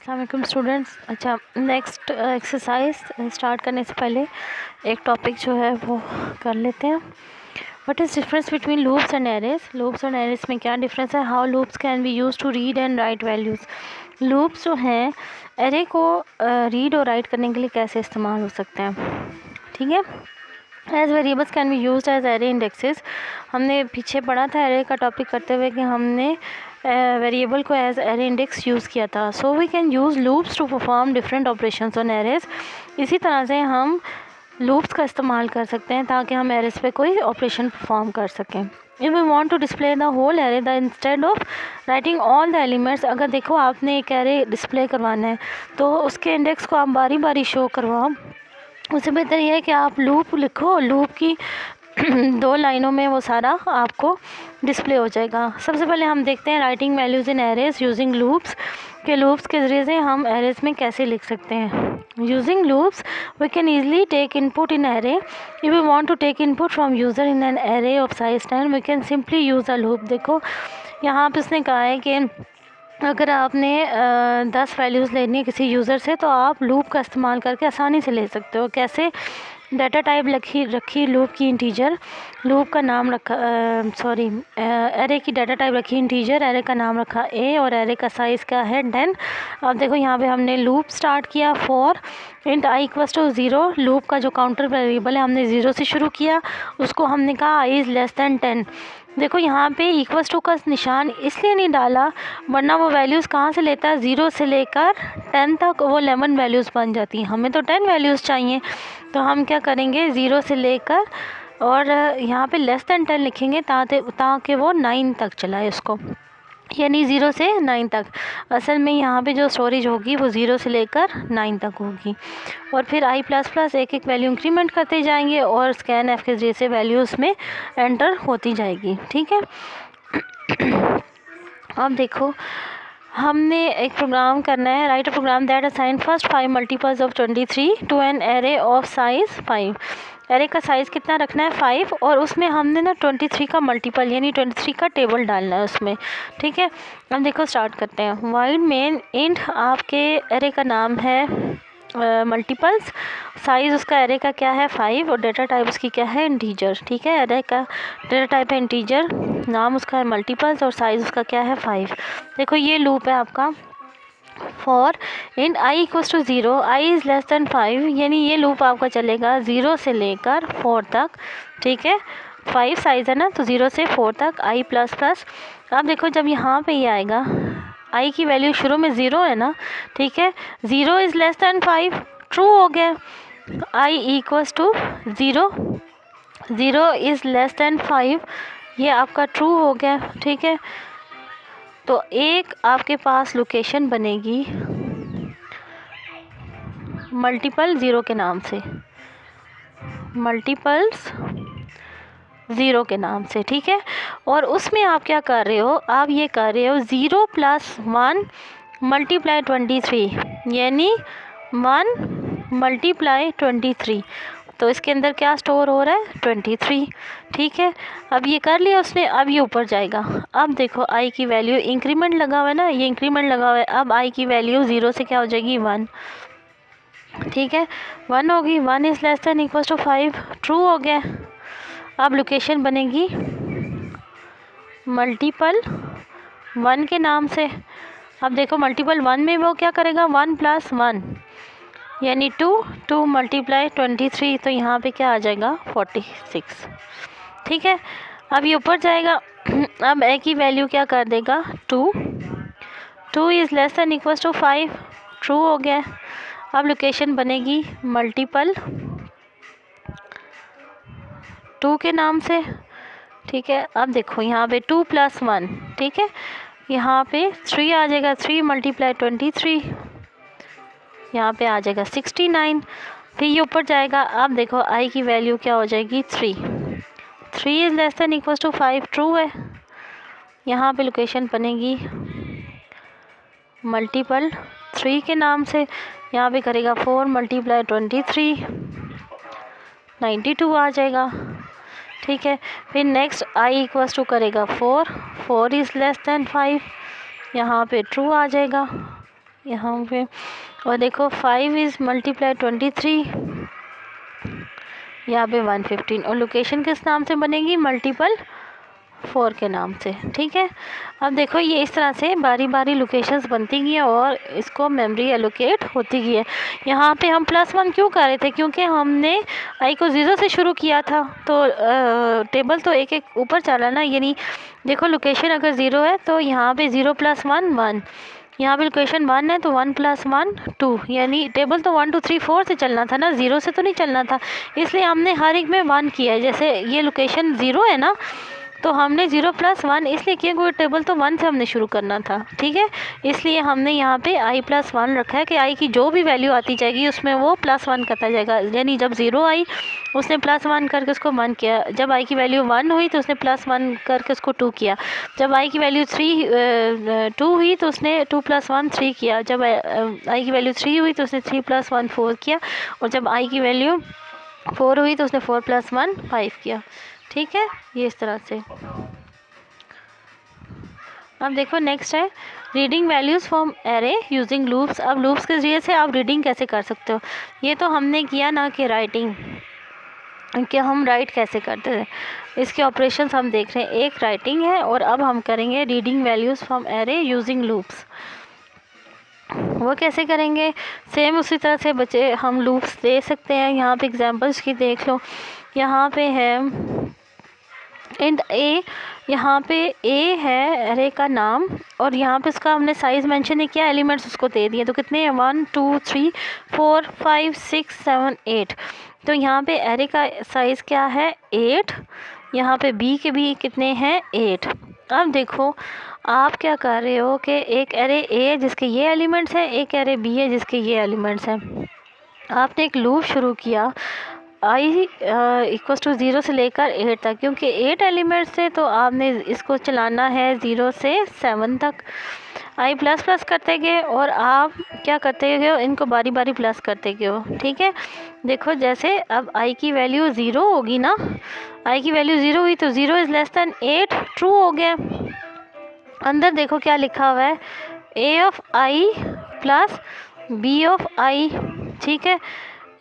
अस्सलाम वालेकुम स्टूडेंट्स। अच्छा, नेक्स्ट एक्सरसाइज स्टार्ट करने से पहले एक टॉपिक जो है वो कर लेते हैं। What is difference between loops and arrays. Loops और एरेज में क्या डिफरेंस है। How loops can be use to read and write values. Loops जो हैं एरे को रीड और राइट करने के लिए कैसे इस्तेमाल हो सकते हैं, ठीक है। As variables can be use as array indexes. हमने पीछे पढ़ा था एरे का टॉपिक करते हुए कि हमने वेरिएबल को एज एरे इंडेक्स यूज़ किया था। So we can use loops to perform different operations on arrays. इसी तरह से हम लूप्स का इस्तेमाल कर सकते हैं ताकि हम एरेज पे कोई ऑपरेशन परफॉर्म कर सकें। If we want to display the whole array the instead of writing all the elements, अगर देखो आपने एक एरे डिस्प्ले करवाना है तो उसके इंडेक्स को आप बारी बारी शो करवाओ। उससे बेहतर यह है कि आप लूप लिखो, लूप की 2 लाइनों में वो सारा आपको डिस्प्ले हो जाएगा। सबसे पहले हम देखते हैं राइटिंग वैल्यूज़ इन एरेज यूजिंग लूप्स के लूप्स के ज़रिए से हम एरेज में कैसे लिख सकते हैं। Using loops we can easily take input in array. If we want to take input from user in an array of size 10 we can simply use a loop. देखो यहाँ पर इसने कहा है कि अगर आपने 10 वैल्यूज़ लेनी है किसी यूज़र से तो आप लूप का इस्तेमाल करके आसानी से ले सकते हो। कैसे। डाटा टाइप रखी लूप की इंटीजर, लूप का नाम रखा एरे की डाटा टाइप रखी इंटीजर, एरे का नाम रखा ए और एरे का साइज़ क्या है 10। अब देखो यहाँ पे हमने लूप स्टार्ट किया for int I equals to 0। Loop का जो काउंटर वेरिएबल है हमने 0 से शुरू किया, उसको हमने कहा आई इज़ लेस दैन 10। देखो यहाँ पे इक्वल्स टू का निशान इसलिए नहीं डाला वरना वो वैल्यूज़ कहाँ से लेता है, 0 से लेकर 10 तक वो 11 वैल्यूज़ बन जाती हैं। हमें तो 10 वैल्यूज़ चाहिए तो हम क्या करेंगे 0 से लेकर और यहाँ पे लेस दैन 10 लिखेंगे ताकि वो 9 तक चलाए उसको, यानी 0 से 9 तक। असल में यहाँ पे जो स्टोरेज होगी वो 0 से लेकर 9 तक होगी। और फिर आई प्लस प्लस एक एक वैल्यू इंक्रीमेंट करते जाएंगे और स्कैन एफ के जरिए से वैल्यू उसमें एंटर होती जाएगी, ठीक है। अब देखो हमने एक प्रोग्राम करना है। Write a program that assign first 5 multiples of 23 to an array of size 5। Array का साइज़ कितना रखना है 5 और उसमें हमने ना 23 का मल्टीपल यानी 23 का टेबल डालना है उसमें, ठीक है। अब देखो स्टार्ट करते हैं। वाइड मेन इंट आपके एरे का नाम है मल्टीपल्स, साइज़ उसका एरे का क्या है 5 और डेटा टाइप उसकी क्या है इंटीजर, ठीक है। एरे का डेटा टाइप है इंटीजर, नाम उसका है मल्टीपल्स और साइज़ उसका क्या है 5। देखो ये लूप है आपका for in i equals to 0 i is less than 5, यानी ये लूप आपका चलेगा 0 से लेकर 4 तक, ठीक है। 5 साइज़ है ना तो 0 से 4 तक आई प्लस प्लस। अब देखो जब यहाँ पे ये आएगा आई की वैल्यू शुरू में 0 है ना, ठीक है। 0 इज़ लेस दैन 5 ट्रू हो गया। I equals to 0 0 is less than 5 ये आपका ट्रू हो गया, ठीक है। तो एक आपके पास लोकेशन बनेगी मल्टीपल 0 के नाम से, मल्टीपल्स 0 के नाम से, ठीक है। और उसमें आप क्या कर रहे हो, आप ये कर रहे हो 0 + 1 × 23 यानी 1 × 23। तो इसके अंदर क्या स्टोर हो रहा है 23, ठीक है। अब ये कर लिया उसने, अब ये ऊपर जाएगा। अब देखो आई की वैल्यू इंक्रीमेंट लगा हुआ है ना, ये इंक्रीमेंट लगा हुआ है। अब आई की वैल्यू 0 से क्या हो जाएगी 1, ठीक है। 1 होगी। 1 is less than equals to 5 true हो गया। अब लोकेशन बनेगी मल्टीपल 1 के नाम से। अब देखो मल्टीपल 1 में वो क्या करेगा 1 + 1 यानी 2 2 × 23 तो यहाँ पे क्या आ जाएगा 46, ठीक है। अब ये ऊपर जाएगा। अब ए की वैल्यू क्या कर देगा 2 2 is less than equals to 5 true हो गया। अब लोकेशन बनेगी मल्टीपल 2 के नाम से, ठीक है। अब देखो यहाँ पे 2 + 1, ठीक है। यहाँ पे 3 आ जाएगा, 3 × 23 यहाँ पे आ जाएगा 69। फिर ये ऊपर जाएगा। अब देखो आई की वैल्यू क्या हो जाएगी 3 3 is less than equals to 5 true है। यहाँ पे लोकेशन बनेगी मल्टीपल 3 के नाम से, यहाँ पे करेगा 4 × 23 92 आ जाएगा, ठीक है। फिर नेक्स्ट आई इक्वल्स टू करेगा 4 4 इज़ लेस दैन 5 यहाँ पे ट्रू आ जाएगा, यहाँ पे। और देखो 5 इज़ मल्टीप्लाई 23, यहाँ पे 115, और लोकेशन किस नाम से बनेगी, मल्टीपल 4 के नाम से। ठीक है, अब देखो ये इस तरह से बारी बारी लोकेशंस बनती गई और इसको मेमोरी एलोकेट होती गई है। यहाँ पे हम +1 क्यों कर रहे थे, क्योंकि हमने आई को 0 से शुरू किया था, तो टेबल तो एक एक ऊपर चला ना, यानी देखो लोकेशन अगर 0 है तो यहाँ पे 0 + 1 1, यहाँ पे लोकेशन 1 है तो 1 + 1 2, यानी टेबल तो 1 2 3 4 से चलना था ना, 0 से तो नहीं चलना था, इसलिए हमने हर एक में 1 किया है। जैसे ये लोकेशन 0 है ना, तो हमने 0 + 1 इसलिए किया क्योंकि टेबल तो 1 से हमने शुरू करना था। ठीक है, इसलिए हमने यहाँ पे i + 1 रखा है कि i की जो भी वैल्यू आती जाएगी उसमें वो +1 करता जाएगा। यानी जब 0 आई उसने +1 करके उसको 1 किया, जब i की वैल्यू 1 हुई तो उसने +1 करके उसको 2 किया, जब i की वैल्यू 2 हुई तो उसने 2 + 1 3 किया, जब i की वैल्यू 3 हुई तो उसने 3 + 1 4 किया, और जब i की वैल्यू 4 हुई तो उसने 4 + 1 5 किया। ठीक है, ये इस तरह से। अब देखो नेक्स्ट है reading values from array using loops. अब लूप्स के ज़रिए से आप रीडिंग कैसे कर सकते हो, ये तो हमने किया ना कि राइटिंग, कि हम राइट कैसे करते हैं, इसके ऑपरेशंस हम देख रहे हैं। एक राइटिंग है और अब हम करेंगे reading values from array using loops. वो कैसे करेंगे, सेम उसी तरह से बच्चे हम लूप्स दे सकते हैं। यहाँ पे एग्जांपल्स की देख लो, यहाँ पे है इंट ए, यहाँ पे ए है एरे का नाम, और यहाँ पे इसका हमने साइज़ मेंशन नहीं किया, एलिमेंट्स उसको दे दिए, तो कितने हैं 1 2 3 4 5 6 7 8, तो यहाँ पे एरे का साइज़ क्या है 8, यहाँ पे बी के भी कितने हैं 8। अब देखो आप क्या कर रहे हो कि एक एरे ए है जिसके ये एलिमेंट्स हैं, एक एरे बी है जिसके ये एलिमेंट्स हैं। आपने एक लूप शुरू किया i = 0 से लेकर 8 तक, क्योंकि 8 एलिमेंट्स थे तो आपने इसको चलाना है 0 से 7 तक। i ++ करते गए और आप क्या करते गए हो, इनको बारी बारी प्लस करते गए हो। ठीक है, देखो जैसे अब i की वैल्यू 0 होगी ना, i की वैल्यू 0 हुई तो 0 इज़ लेस देन 8 ट्रू हो गया। अंदर देखो क्या लिखा हुआ है, a of i plus b of i। ठीक है,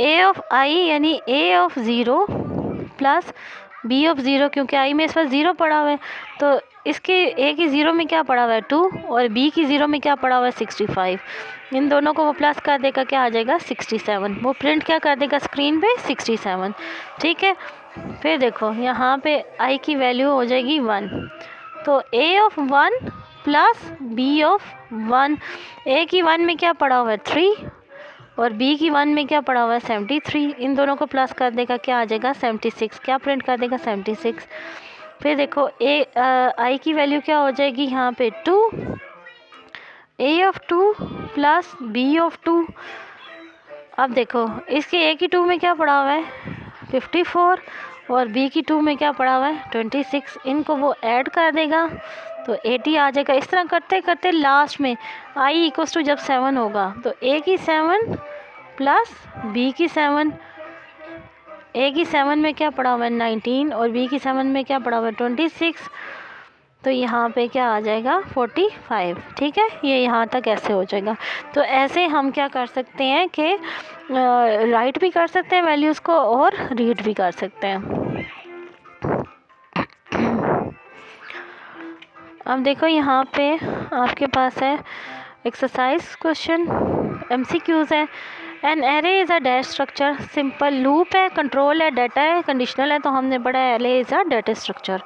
a ऑफ i यानी a of 0 plus b of 0, क्योंकि i में इस पर 0 पड़ा हुआ है, तो इसके a की 0 में क्या पड़ा हुआ है 2, और b की 0 में क्या पड़ा हुआ है 65। इन दोनों को वो प्लस कर देगा, क्या आ जाएगा 67, वो प्रिंट क्या कर देगा स्क्रीन पे 67। ठीक है, फिर देखो यहाँ पे i की वैल्यू हो जाएगी 1, तो a of 1 plus b of 1, a की 1 में क्या पड़ा हुआ है 3, और b की 1 में क्या पड़ा हुआ है 73, इन दोनों को प्लस कर देगा, क्या आ जाएगा 76, क्या प्रिंट कर देगा 76। फिर देखो i की वैल्यू क्या हो जाएगी यहाँ पे 2, a of 2 plus b of 2। अब देखो इसके a की 2 में क्या पड़ा हुआ है 54, और b की 2 में क्या पड़ा हुआ है 26, इनको वो ऐड कर देगा तो 80 आ जाएगा। इस तरह करते करते लास्ट में i = जब 7 होगा तो a की 7 प्लस b की 7, a की 7 में क्या पड़ा हुआ है 19, और b की 7 में क्या पड़ा हुआ है 26, तो यहाँ पे क्या आ जाएगा 45। ठीक है, ये यहाँ तक ऐसे हो जाएगा। तो ऐसे हम क्या कर सकते हैं कि राइट भी कर सकते हैं वैल्यूज़ को और रीड भी कर सकते हैं। अब देखो यहाँ पे आपके पास है एक्सरसाइज क्वेश्चन, MCQs है। An array is a dash structure, simple loop है, कंट्रोल है, डाटा है, कंडीशनल है, तो हमने पढ़ा है array is a data structure.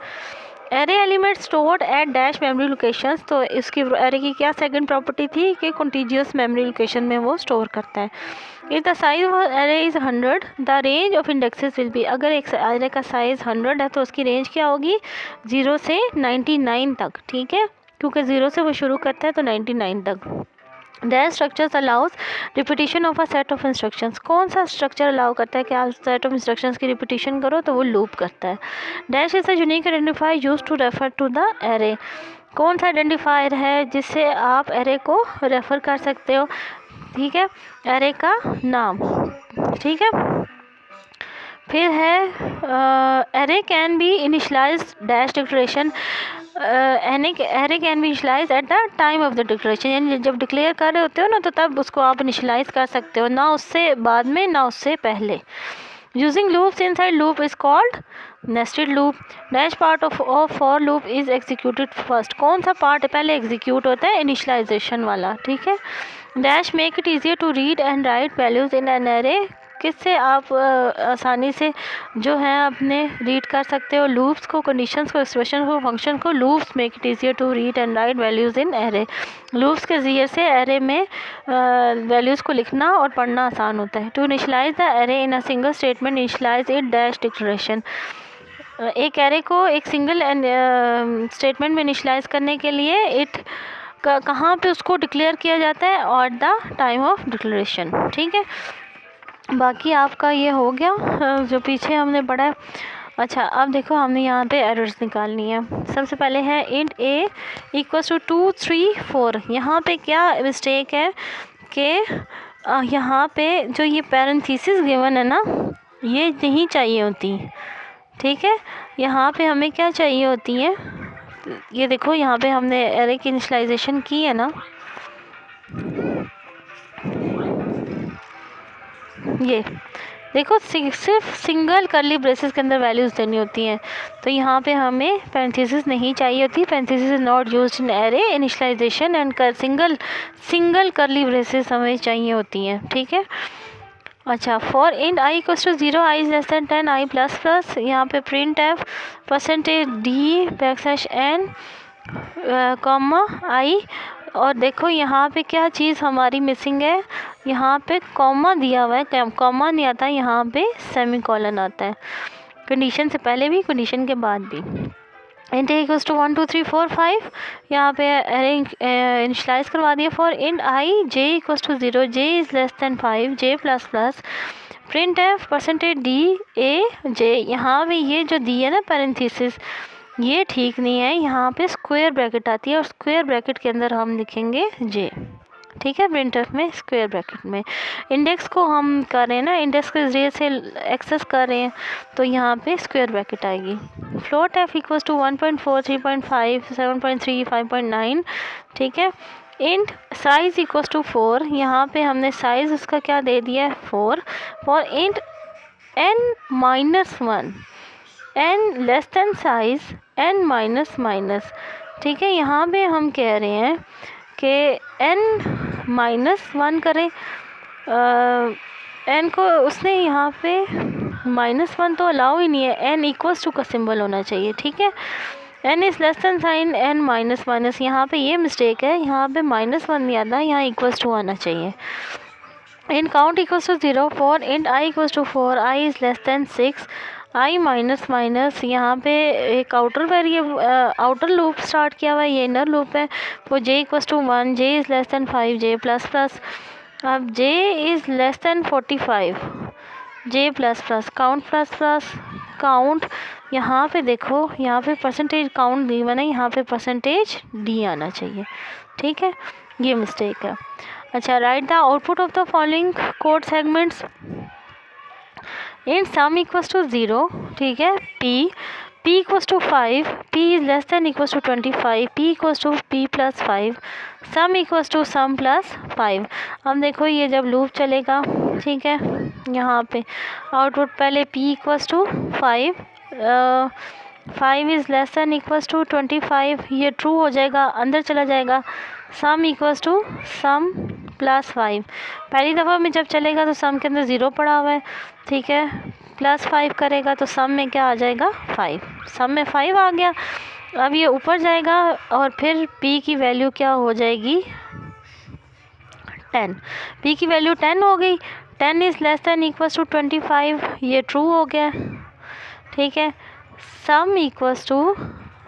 Array element stored at dash memory locations, तो इसकी एरे की क्या सेकंड प्रॉपर्टी थी कि कॉन्टिजियस मेमोरी लोकेशन में वो स्टोर करता है। If the size of array is 100, the range of indexes will be, अगर एक एरे का साइज़ 100 है तो उसकी रेंज क्या होगी 0 से 99 तक। ठीक है, क्योंकि 0 से वो शुरू करता है तो 99 तक। Dash structures allows repetition of a set of instructions, कौन सा स्ट्रक्चर अलाउ करता है कि आप सेट ऑफ इंस्ट्रक्शंस की रिपीटिशन करो तो वो लूप करता है। Dash is a unique identifier use to refer to the array, कौन सा आइडेंटिफायर है जिससे आप एरे को रेफर कर सकते हो। ठीक है, एरे का नाम। ठीक है, फिर है array can be initialise dash declaration, array can be initialise at the time of the declaration, यानी जब डिक्लेयर कर रहे होते हो ना तो तब उसको आप इनिशलाइज कर सकते हो, ना उससे बाद में ना उससे पहले। Using loops inside loop is called nested loop. Dash part of for loop is executed first, कौन सा पार्ट पहले एग्जीक्यूट होता है? इनिशलाइजेशन वाला, ठीक है। Dash make it easier to read and write values in an array, किससे आप आसानी से जो है अपने रीड कर सकते हो लूप्स को, कंडीशंस को, एक्सप्रेशन को, फंक्शन को। Loops make it easier to read and write values in array, loops के ज़रिए से एरे में वैल्यूज़ को लिखना और पढ़ना आसान होता है। To initialise the array in a single statement initialise it dash declaration, एक एरे को एक सिंगल स्टेटमेंट में इनिशलाइज करने के लिए इट कहाँ पे उसको डिक्लेयर किया जाता है? और द टाइम ऑफ डिक्लेरेशन, ठीक है। बाकी आपका ये हो गया जो पीछे हमने पढ़ा है। अच्छा, अब देखो हमने यहाँ पे एरर्स निकालनी है। सबसे पहले है इंट ए इक्वल्स टू 2 3 4, यहाँ पे क्या मिस्टेक है कि यहाँ पे जो ये पैरेंथेसिस गिवन है ना, ये नहीं चाहिए होती, ठीक है। यहाँ पे हमें क्या चाहिए होती है? ये देखो यहाँ पे हमने एरे की इनिशियलाइजेशन की है ना, ये देखो सिर्फ सिंगल करली ब्रेसेस के अंदर वैल्यूज़ देनी होती हैं, तो यहाँ पे हमें पैरेंथेसिस नहीं चाहिए होती। Parenthesis is not used in array initialization and single curly braces हमें चाहिए होती हैं, ठीक है। अच्छा, for int I equals to 0 I is less than 10 I plus plus, यहाँ पे print F percentage D backslash N comma I, और देखो यहाँ पे क्या चीज़ हमारी मिसिंग है, यहाँ पे कॉमा दिया हुआ है, कॉमा नहीं आता, यहाँ पे सेमीकोलन आता है, कंडीशन से पहले भी कंडीशन के बाद भी। इंट ए इक्वल्स टू 1 2 3 4 5, यहाँ पे इनिशलाइज करवा दिया। For int I J equals to 0 J is less than 5 J plus plus print F percentage D A J, यहाँ पे ये जो दी है ना पैरेंथेसिस, ये ठीक नहीं है, यहाँ पे स्क्वायर ब्रैकेट आती है और स्क्वायर ब्रैकेट के अंदर हम लिखेंगे जे, ठीक है। प्रिंटफ में स्क्वायर ब्रैकेट में इंडेक्स को हम कर रहे हैं ना, इंडेक्स के जरिए से एक्सेस कर रहे हैं, तो यहाँ पे स्क्वायर ब्रैकेट आएगी। फ्लोट एफ इक्वल्स टू 1.4 3.5 7.3 5.9, ठीक है। इंट साइज इक्वल्स टू 4, यहाँ पे हमने साइज़ उसका क्या दे दिया है 4। For int n -1 n less than size n minus minus, ठीक है। यहाँ पे हम कह रहे हैं कि n-1 करें, n को उसने यहाँ पे -1 तो अलाउ ही नहीं है, n इक्वल्स टू का सिंबल होना चाहिए, ठीक है। n is less than sign n minus minus, यहाँ पे ये मिस्टेक है, यहाँ पे -1 नहीं आता, यहाँ इक्वल्स टू आना चाहिए। Int count equals to 0 for int I equals to 4 I is less than 6 I minus minus, यहाँ पे एक आउटर लूप स्टार्ट किया हुआ है, ये इनर लूप है। वो J equals to 1 J is less than 5 J plus plus, अब J is less than 45 J plus plus count plus plus count, यहाँ पे देखो यहाँ पे परसेंटेज काउंट दी बना, यहाँ पे परसेंटेज डी आना चाहिए, ठीक है, ये मिस्टेक है। अच्छा, write the output of the following code segments in sum equals to 0, ठीक है। p equals to 5 p is less than equals to 25 p equals to p plus 5 sum equals to sum plus 5। अब देखो ये जब loop चलेगा, ठीक है, यहाँ पे आउटपुट पहले p equals to 5 5 is less than equals to 25, ये ट्रू हो जाएगा, अंदर चला जाएगा। Sum equals to sum plus 5, पहली दफ़ा में जब चलेगा तो सम के अंदर 0 पड़ा हुआ है, ठीक है, प्लस 5 करेगा तो सम में क्या आ जाएगा 5, सम में 5 आ गया। अब ये ऊपर जाएगा और फिर p की वैल्यू क्या हो जाएगी 10, p की वैल्यू 10 हो गई, 10 is less than equals to 25, ये ट्रू हो गया, ठीक है। Sum equals to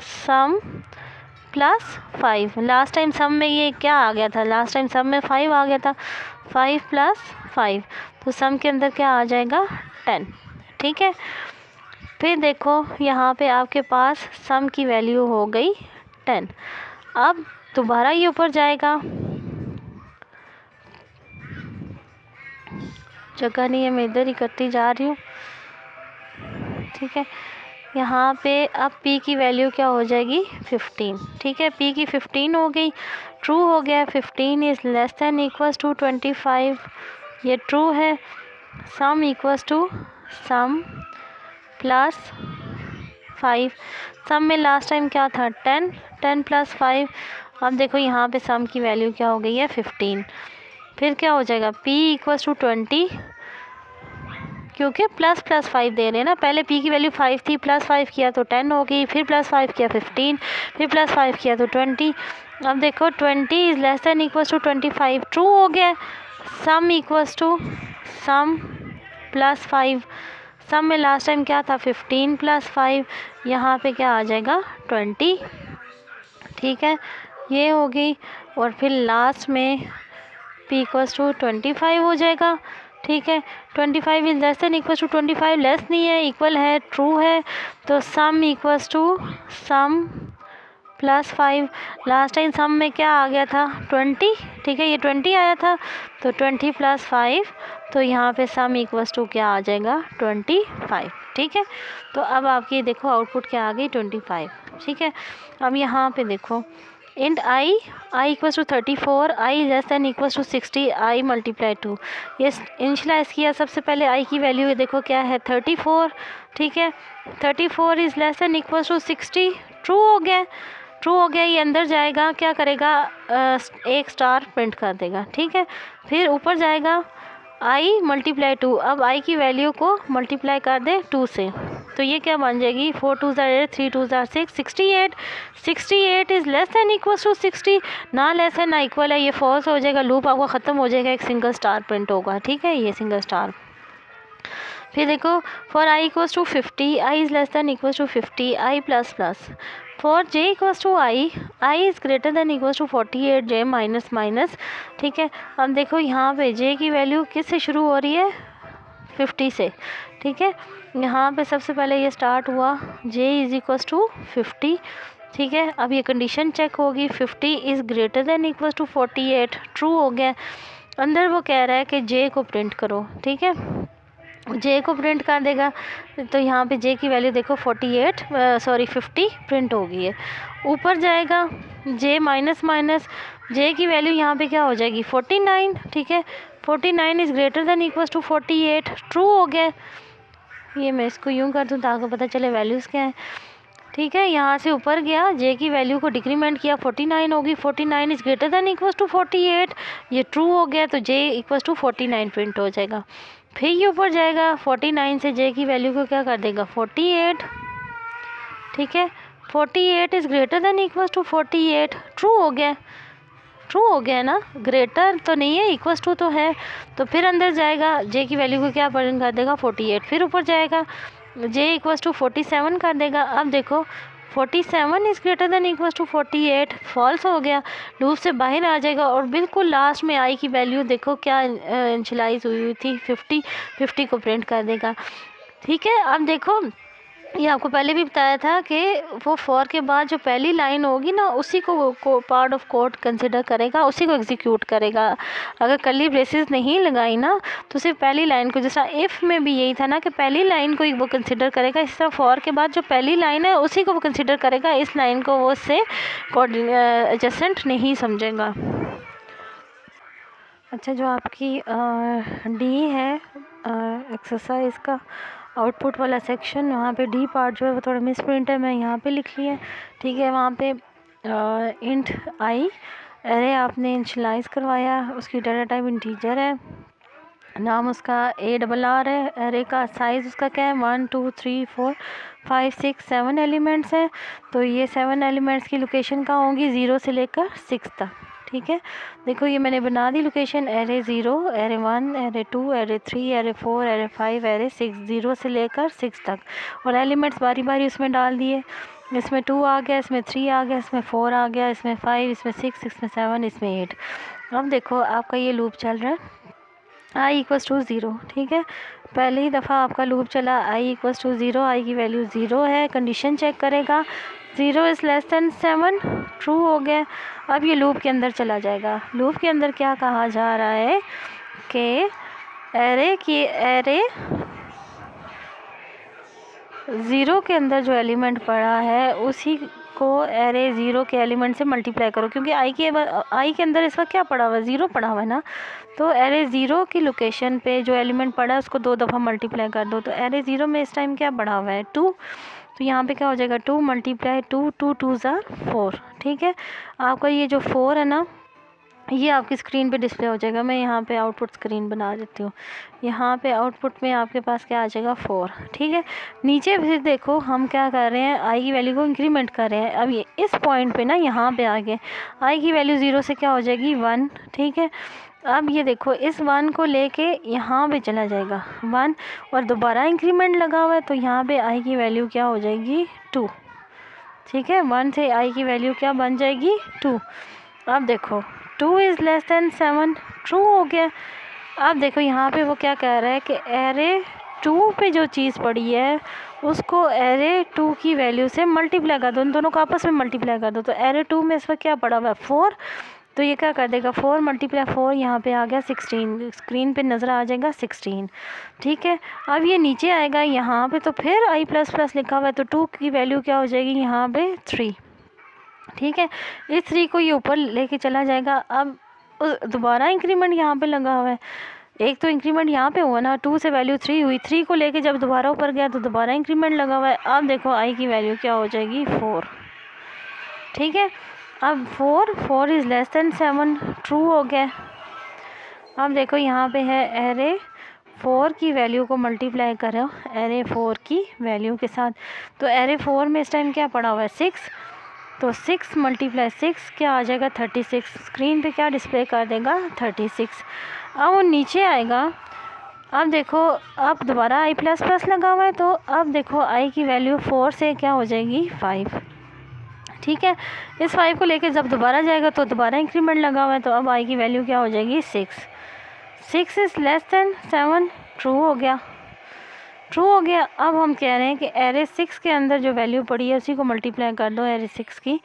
sum plus 5, last time sum में ये क्या आ गया था, लास्ट टाइम सम में 5 आ गया था, 5 प्लस 5, तो सम के अंदर क्या आ जाएगा 10, ठीक है। फिर देखो यहाँ पे आपके पास सम की वैल्यू हो गई 10, अब दोबारा ये ऊपर जाएगा, जगह नहीं है, मैं इधर ही करती जा रही हूँ, ठीक है। यहाँ पे अब p की वैल्यू क्या हो जाएगी 15। ठीक है, p की 15 हो गई, ट्रू हो गया। 15 is less than equals to 25, ये ट्रू है। Sum equals to sum plus 5, sum में लास्ट टाइम क्या था 10, 10 प्लस 5। अब देखो यहाँ पे सम की वैल्यू क्या हो गई है 15। फिर क्या हो जाएगा p इक्वल्स टू 20, क्योंकि प्लस प्लस 5 दे रहे हैं ना। पहले p की वैल्यू 5 थी, प्लस 5 किया तो 10 हो गई, फिर प्लस 5 किया 15, फिर प्लस 5 किया तो 20। अब देखो 20 is less than equals to 25, true हो गया। Sum equals to sum plus 5, sum में लास्ट टाइम क्या था 15 प्लस 5, यहाँ पे क्या आ जाएगा 20। ठीक है, ये हो गई। और फिर लास्ट में p इक्वल्स टू 25 हो जाएगा। ठीक है, 25 is less than equals to 25, less नहीं है, इक्वल है, ट्रू है। तो sum equals to sum plus 5, last time sum में क्या आ गया था 20। ठीक है, ये 20 आया था, तो 20 प्लस 5, तो यहाँ पे सम इक्वल्स टू क्या आ जाएगा 25। ठीक है, तो अब आपकी देखो आउटपुट क्या आ गई 25। ठीक है, अब यहाँ पे देखो int i equals to 34, i less than equals to 60, i multiply 2। ये इनिशियलाइज किया सबसे पहले i की वैल्यू देखो क्या है 34। ठीक है, 34 is less than equals to 60, true हो गया। ट्रू हो गया, ये अंदर जाएगा, क्या करेगा एक स्टार प्रिंट कर देगा। ठीक है, फिर ऊपर जाएगा i मल्टीप्लाई 2, अब i की वैल्यू को मल्टीप्लाई कर दे 2 से, तो ये क्या बन जाएगी 4 2 8, 3 2 6, 68। 68 is less than equals to 60, ना लेस है ना इक्वल है, ये फॉल्स हो जाएगा, लूप आपका ख़त्म हो जाएगा, एक सिंगल स्टार प्रिंट होगा। ठीक है, ये सिंगल स्टार। फिर देखो for i equals to 50, i is less than equals to 50, i plus plus. For j equals to i is greater than equals to 48, j minus minus. ठीक है, अब देखो यहाँ पे j की वैल्यू किस से शुरू हो रही है 50 से। ठीक है, यहाँ पे सबसे पहले ये स्टार्ट हुआ j इज़ इक्वल्स टू 50। ठीक है, अब ये कंडीशन चेक होगी 50 is greater than equals to 48, true हो गया। अंदर वो कह रहा है कि j को प्रिंट करो। ठीक है, j को प्रिंट कर देगा, तो यहाँ पे j की वैल्यू देखो 50 प्रिंट हो गई है। ऊपर जाएगा j माइनस माइनस, j की वैल्यू यहाँ पे क्या हो जाएगी 49। ठीक है, 49 is greater than equals to 48, true हो गया। ये मैं इसको यूँ कर दूँ ताकि पता चले वैल्यूज़ क्या है। ठीक है, यहाँ से ऊपर गया, j की वैल्यू को डिक्रीमेंट किया 49 होगी, 49 is greater than equals to 48, ये ट्रू हो गया, तो j इक्वल्स टू 49 प्रिंट हो जाएगा। फिर ये ऊपर जाएगा 49 से j की वैल्यू को क्या कर देगा 48। ठीक है, 48 is greater than equals to 48, true हो गया। ट्रू हो गया ना, ग्रेटर तो नहीं है, इक्वल्स टू तो है। तो फिर अंदर जाएगा j की वैल्यू को क्या प्रिंट कर देगा 48, फिर ऊपर जाएगा j इक्वल्स टू 47 कर देगा। अब देखो 47 is greater than equals to 48, false हो गया, लूप से बाहर आ जाएगा। और बिल्कुल लास्ट में i की वैल्यू देखो क्या इनिशियलाइज हुई थी 50 को प्रिंट कर देगा। ठीक है, अब देखो ये आपको पहले भी बताया था कि वो फॉर के बाद जो पहली लाइन होगी ना उसी को पार्ट ऑफ कोड कंसिडर करेगा, उसी को एग्जीक्यूट करेगा। अगर कर्ली ब्रेसेस नहीं लगाई ना तो सिर्फ पहली लाइन को, जैसा इफ़ में भी यही था ना कि पहली लाइन को ही वो कंसिडर करेगा, इस तरह फॉर के बाद जो पहली लाइन है उसी को वो कंसिडर करेगा, इस लाइन को वो उससे एडजेसेंट नहीं समझेगा। अच्छा, जो आपकी डी है एक्सरसाइज का आउटपुट वाला सेक्शन, वहाँ पे डी पार्ट जो है वो थोड़ा मिस प्रिंट है, मैं यहाँ पे लिख लिया है। ठीक है, वहाँ पे इंट आई एरे आपने इनिशियलाइज करवाया, उसकी डाटा टाइप इंटीजर है, नाम उसका ARR है, एरे का साइज़ उसका क्या है 1 2 3 4 5 6 7 एलिमेंट्स हैं। तो ये 7 एलिमेंट्स की लोकेशन कहाँ होंगी 0 से लेकर 6 तक। ठीक है, देखो ये मैंने बना दी location, array 0, array 1, array 2, array 3, array 4, array 5, array 6, 0 से लेकर 6 तक। और एलिमेंट्स बारी बारी उसमें डाल दिए, इसमें 2 आ गया, इसमें 3 आ गया, इसमें 4 आ गया, इसमें 5, इसमें 6, इसमें 7, इसमें 8। अब देखो आपका ये लूप चल रहा है i इक्वल्स टू 0। ठीक है, पहले ही दफ़ा आपका लूप चला i इक्वल्स टू 0, i की वैल्यू 0 है, कंडीशन चेक करेगा 0 इज़ लेस दैन 7, ट्रू हो गया। अब ये लूप के अंदर चला जाएगा। लूप के अंदर क्या कहा जा रहा है कि एरे ज़ीरो के अंदर जो एलिमेंट पड़ा है उसी को एरे ज़ीरो के एलिमेंट से मल्टीप्लाई करो, क्योंकि आई के अंदर इसका क्या पड़ा हुआ है, ज़ीरो पड़ा हुआ है ना। तो एरे ज़ीरो की लोकेशन पे जो एलिमेंट पड़ा है उसको 2 दफ़ा मल्टीप्लाई कर दो। तो एरे ज़ीरो में इस टाइम क्या पड़ा हुआ है, 2। तो यहाँ पे क्या हो जाएगा, 2 मल्टीप्लाई 2, 2 2 ज़ा 4। ठीक है, आपका ये जो 4 है ना, ये आपकी स्क्रीन पे डिस्प्ले हो जाएगा। मैं यहाँ पे आउटपुट स्क्रीन बना देती हूँ। यहाँ पे आउटपुट में आपके पास क्या आ जाएगा, 4। ठीक है, नीचे फिर देखो हम क्या कर रहे हैं, आई की वैल्यू को इंक्रीमेंट कर रहे हैं। अब ये इस पॉइंट पे ना, यहाँ पे आगे आई की वैल्यू 0 से क्या हो जाएगी, 1। ठीक है, अब ये देखो इस 1 को लेके यहाँ पे चला जाएगा 1, और दोबारा इंक्रीमेंट लगा हुआ है, तो यहाँ पे आई की वैल्यू क्या हो जाएगी, 2। ठीक है, 1 से आई की वैल्यू क्या बन जाएगी, 2। अब देखो 2 इज़ लेस देन 7, ट्रू हो गया। अब देखो यहाँ पे वो क्या कह रहा है कि एरे 2 पे जो चीज़ पड़ी है उसको एरे 2 की वैल्यू से मल्टीप्लाई कर दो, उन दोनों को आपस में मल्टीप्लाई कर दो। तो एरे 2 में इस पर क्या पड़ा हुआ है, 4। तो ये क्या कर देगा, 4 मल्टीप्लाई 4, यहाँ पे आ गया 16, स्क्रीन पे नज़र आ जाएगा 16। ठीक है, अब ये नीचे आएगा यहाँ पे, तो फिर आई प्लस प्लस लिखा हुआ है, तो 2 की वैल्यू क्या हो जाएगी यहाँ पे, 3। ठीक है, इस 3 को ये ऊपर लेके चला जाएगा। अब दोबारा इंक्रीमेंट यहाँ पे लगा हुआ है, एक तो इंक्रीमेंट यहाँ पे हुआ ना, 2 से वैल्यू 3 हुई, 3 को लेके जब दोबारा ऊपर गया तो दोबारा इंक्रीमेंट लगा हुआ है। अब देखो आई की वैल्यू क्या हो जाएगी, 4। ठीक है, अब 4 इज़ लेस देन 7, ट्रू हो गया। अब देखो यहाँ पे है एरे 4 की वैल्यू को मल्टीप्लाई करो एरे 4 की वैल्यू के साथ। तो एरे 4 में इस टाइम क्या पड़ा हुआ है, 6। तो 6 मल्टीप्लाई 6 क्या आ जाएगा, 36। स्क्रीन पे क्या डिस्प्ले कर देगा, 36। अब वो नीचे आएगा। अब देखो अब दोबारा आई प्लस प्लस लगा हुआ है, तो अब देखो आई की वैल्यू 4 से क्या हो जाएगी, 5। ठीक है, इस 5 को लेके जब दोबारा जाएगा तो दोबारा इंक्रीमेंट लगा हुआ है, तो अब आई की वैल्यू क्या हो जाएगी, 6। 6 इज़ लेस देन 7, ट्रू हो गया। ट्रू हो गया। अब हम कह रहे हैं कि एरे 6 के अंदर जो वैल्यू पड़ी है उसी को मल्टीप्लाई कर दो एरे 6 की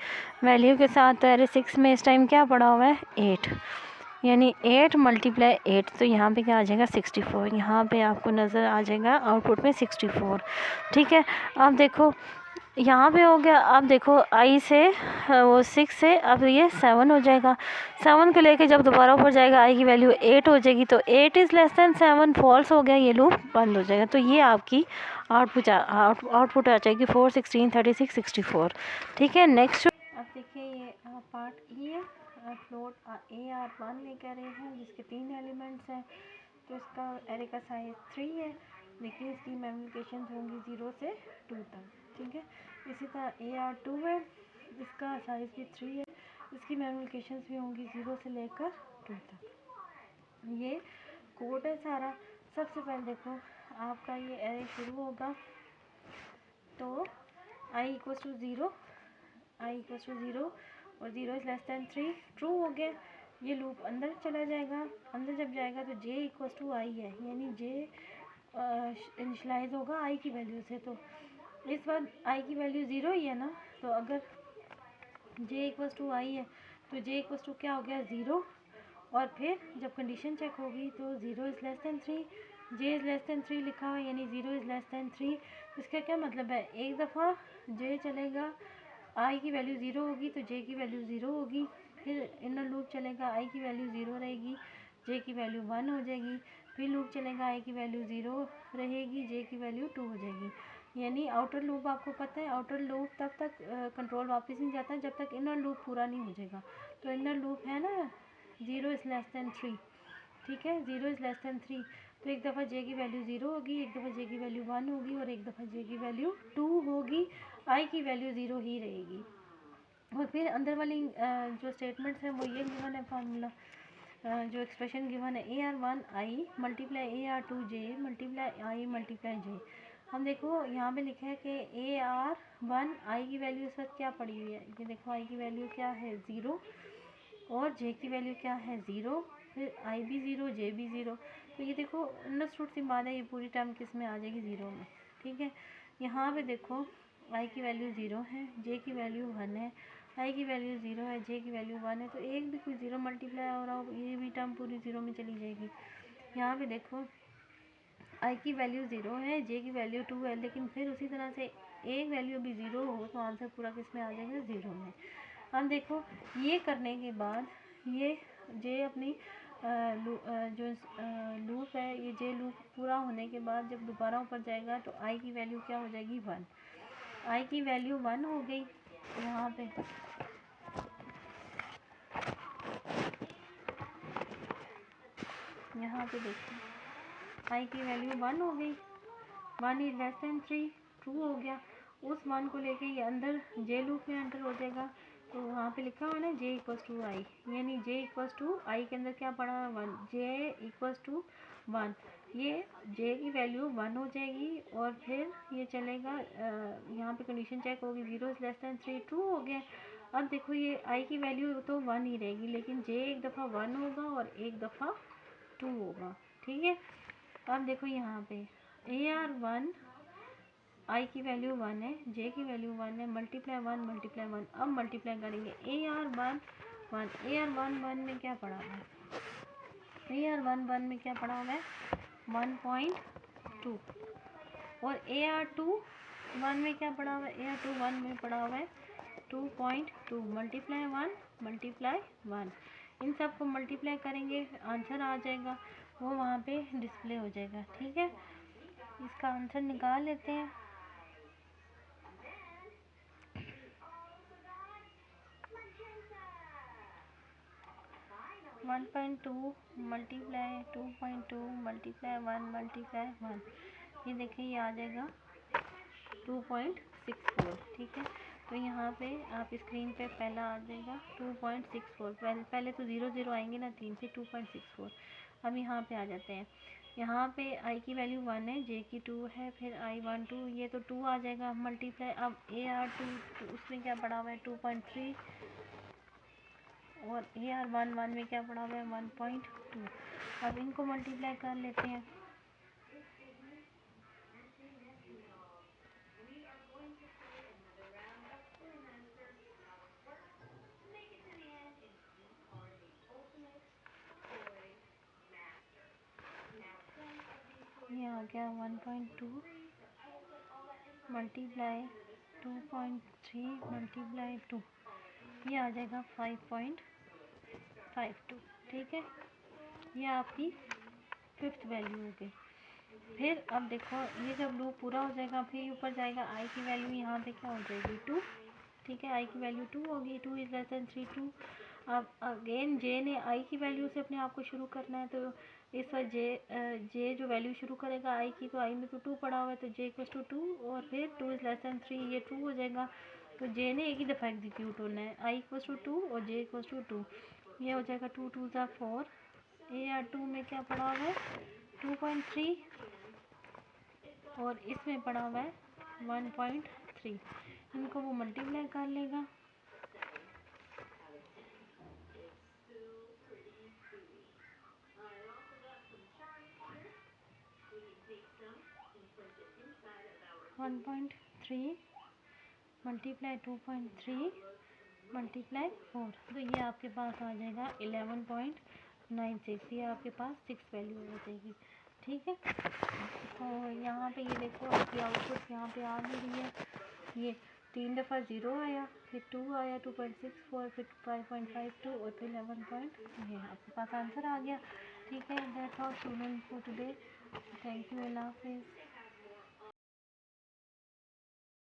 वैल्यू के साथ। तो एरे 6 में इस टाइम क्या पड़ा हुआ है, 8, यानी 8 मल्टीप्लाई 8, तो यहाँ पे क्या आ जाएगा, 64। यहाँ पे आपको नज़र आ जाएगा आउटपुट में 64। ठीक है, अब देखो यहाँ पे हो गया। अब देखो आई से वो 6 से अब ये 7 हो जाएगा। 7 को लेके जब दोबारा ऊपर जाएगा आई की वैल्यू 8 हो जाएगी। तो 8 इज़ लेस देन 7, फॉल्स हो गया, ये लूप बंद हो जाएगा। तो ये आपकी आउटपुट आ जाएगी 4, 16, 36, 64। ठीक है, नेक्स्ट अब देखिए ये पार्ट ई है। फ्लोट AR1 लेकर रहे हैं जिसके 3 एलिमेंट्स हैं। तो इसका एरे का साइज 3 है, लेकिन इसकी मेमोरिकेशन होंगी 0 से 2 तक। ठीक है, इसी तरह AR2 है, इसका साइज़ भी 3 है, इसकी मेमोरिकेशन भी होंगी 0 से लेकर 2 तक। ये कोड है सारा। सबसे पहले देखो आपका ये एरे शुरू होगा, तो i equals to 0, i equals to 0 और 0 इज़ लेस दैन 3, ट्रू हो गया। ये लूप अंदर चला जाएगा, अंदर जब जाएगा तो j इक्वल्स टू आई है, यानी j इनिशलाइज होगा i की वैल्यू से। तो इस बार i की वैल्यू 0 ही है ना, तो अगर j इक्वल्स टू आई है तो j इक्वल्स टू क्या हो गया, 0। और फिर जब कंडीशन चेक होगी तो 0 is less then 3, j is less then 3 लिखा हुआ है, यानी 0 इज़ लेस दैन 3। इसका क्या मतलब है, एक दफ़ा j चलेगा, i की वैल्यू 0 होगी तो j की वैल्यू 0 होगी। फिर इनर लूप चलेगा, i की वैल्यू 0 रहेगी, j की वैल्यू 1 हो जाएगी। फिर लूप चलेगा, i की वैल्यू 0 रहेगी, j की वैल्यू 2 हो जाएगी। यानी आउटर लूप आपको पता है, आउटर लूप तब तक कंट्रोल वापस नहीं जाता जब तक इनर लूप पूरा नहीं हो जाएगा। तो इनर लूप है ना 0 इज़ लेस दैन 3। ठीक है, 0 इज़ लेस दैन 3, तो एक दफ़ा j की वैल्यू 0 होगी, एक दफ़ा j की वैल्यू 1 होगी और एक दफ़ा j की वैल्यू 2 होगी, i की वैल्यू 0 ही रहेगी। और फिर अंदर वाली जो स्टेटमेंट्स हैं वो ये गिवन है फार्मूला, जो एक्सप्रेशन गिवन है AR1 आई मल्टीप्लाई AR2 j मल्टीप्लाई आई मल्टीप्लाई j। हम देखो यहाँ पे लिखा है कि AR1 आई की वैल्यू इस वक्त क्या पड़ी हुई है, ये देखो आई की वैल्यू क्या है, 0, और j की वैल्यू क्या है, 0, फिर आई भी 0, j भी 0। तो ये देखो अंडरस्टूड सी बात है, ये पूरी टर्म किस में आ जाएगी, 0 में। ठीक है, यहाँ पे देखो आई की वैल्यू 0 है, j की वैल्यू 1 है, आई की वैल्यू 0 है, j की वैल्यू 1 है, तो एक भी कोई 0 मल्टीप्लाई हो रहा हो, ये भी टर्म पूरी 0 में चली जाएगी। यहाँ पे देखो आई की वैल्यू 0 है, जे की वैल्यू 2 है, लेकिन फिर उसी तरह से एक वैल्यू भी 0 हो तो आंसर पूरा किस में आ जाएगा, 0 में। अब देखो ये करने के बाद ये जे अपनी जो लूप है, ये जे लूप पूरा होने के बाद जब दोबारा ऊपर जाएगा तो आई की वैल्यू क्या हो जाएगी, 1। आई की वैल्यू 1 हो गई यहाँ पे। यहाँ पे देखिए आई की वैल्यू 1 हो गई, 1 इज लेस देन 3, ट्रू हो गया। उस 1 को लेके ये अंदर जे लूप में एंटर हो जाएगा, तो वहाँ पे लिखा हुआ है ना जे इक्वल्स टू आई, यानी जे इक्वल्स टू आई के अंदर क्या पड़ा, 1, जे इक्वल्स टू 1, ये जे की वैल्यू 1 हो जाएगी और फिर ये चलेगा, यहाँ पे कंडीशन चेक होगी, 0 इज लेस देन 3, ट्रू हो गया। अब देखो ये आई की वैल्यू तो 1 ही रहेगी, लेकिन जे एक दफ़ा 1 होगा और एक दफ़ा 2 होगा, ठीक है। अब देखो यहाँ पे AR1 आई की वैल्यू 1 है, जे की वैल्यू 1 है, मल्टीप्लाई 1 मल्टीप्लाई 1, अब मल्टीप्लाई करेंगे AR1 1, AR1 1 में क्या पड़ा हुआ है, AR1 1 में क्या पड़ा हुआ है, 1.2, और AR2 1 में क्या पड़ा हुआ है, AR2 1 में पड़ा हुआ है 2.2, मल्टीप्लाई 1 मल्टीप्लाई 1, इन सब को मल्टीप्लाई करेंगे आंसर आ जाएगा, वो वहाँ पे डिस्प्ले हो जाएगा, ठीक है। इसका आंसर निकाल लेते हैं। One point two multiply 2.2 multiply 1 multiply 1, ये देखिए ये आ जाएगा 2.64, ठीक है। तो यहाँ पे आप स्क्रीन पे पहला आ जाएगा 2.64, पहले तो 0 0 आएंगे ना 3, फिर 2.64। अब यहाँ पे आ जाते हैं, यहाँ पे आई की वैल्यू 1 है, जे की 2 है, फिर I1 2, ये तो 2 आ जाएगा मल्टीप्लाई, अब AR2 उसमें क्या पड़ा हुआ है 2.3, और AR1 1 में क्या पड़ा हुआ है 1.2। अब इनको मल्टीप्लाई कर लेते हैं, ये आ गया 1.2 मल्टीप्लाई 2.3 मल्टीप्लाई 2, ये आ जाएगा 5.52, ठीक है। ये आपकी 5th वैल्यू हो गई। फिर अब देखो ये जब लूप पूरा हो जाएगा फिर ऊपर जाएगा, आई की वैल्यू यहाँ पे क्या हो जाएगी 2, ठीक है, आई की वैल्यू 2 होगी, 2 इज लेस देन 3 2। अब अगेन जे ने आई की वैल्यू से अपने आप को शुरू करना है, तो इस बार जे जो वैल्यू शुरू करेगा आई की, तो आई में तो 2 पड़ा हुआ है, तो जे इक्वल्स टू 2, और फिर 2 इज लेस देन 3, ये ट्रू हो जाएगा, तो जे ने एक ही दफ़ा एग्जीक्यूट होना है, आई इक्वल्स टू 2 और जे इक्वल्स टू 2, ये हो जाएगा 2 2 ज़ा 4। AR2 में क्या पड़ा हुआ है 2.3, और इसमें पड़ा हुआ है 1.3, इनको वो मल्टीप्लाई कर लेगा, one point three multiply 2.3 multiply 4, तो ये आपके पास आ जाएगा 11.96, ये आपके पास 6 वैल्यू हो जाएगी, ठीक है। तो यहाँ पे ये देखो आपकी आउटपुट यहाँ पे आ नहीं रही है, ये 3 दफ़ा 0 आया, फिर 2 आया 2.64, फिर 5.52 और फिर 11 ये आपके पास आंसर आ गया, ठीक है। That's all student for today, thank you, अल्लाह हाफिज़।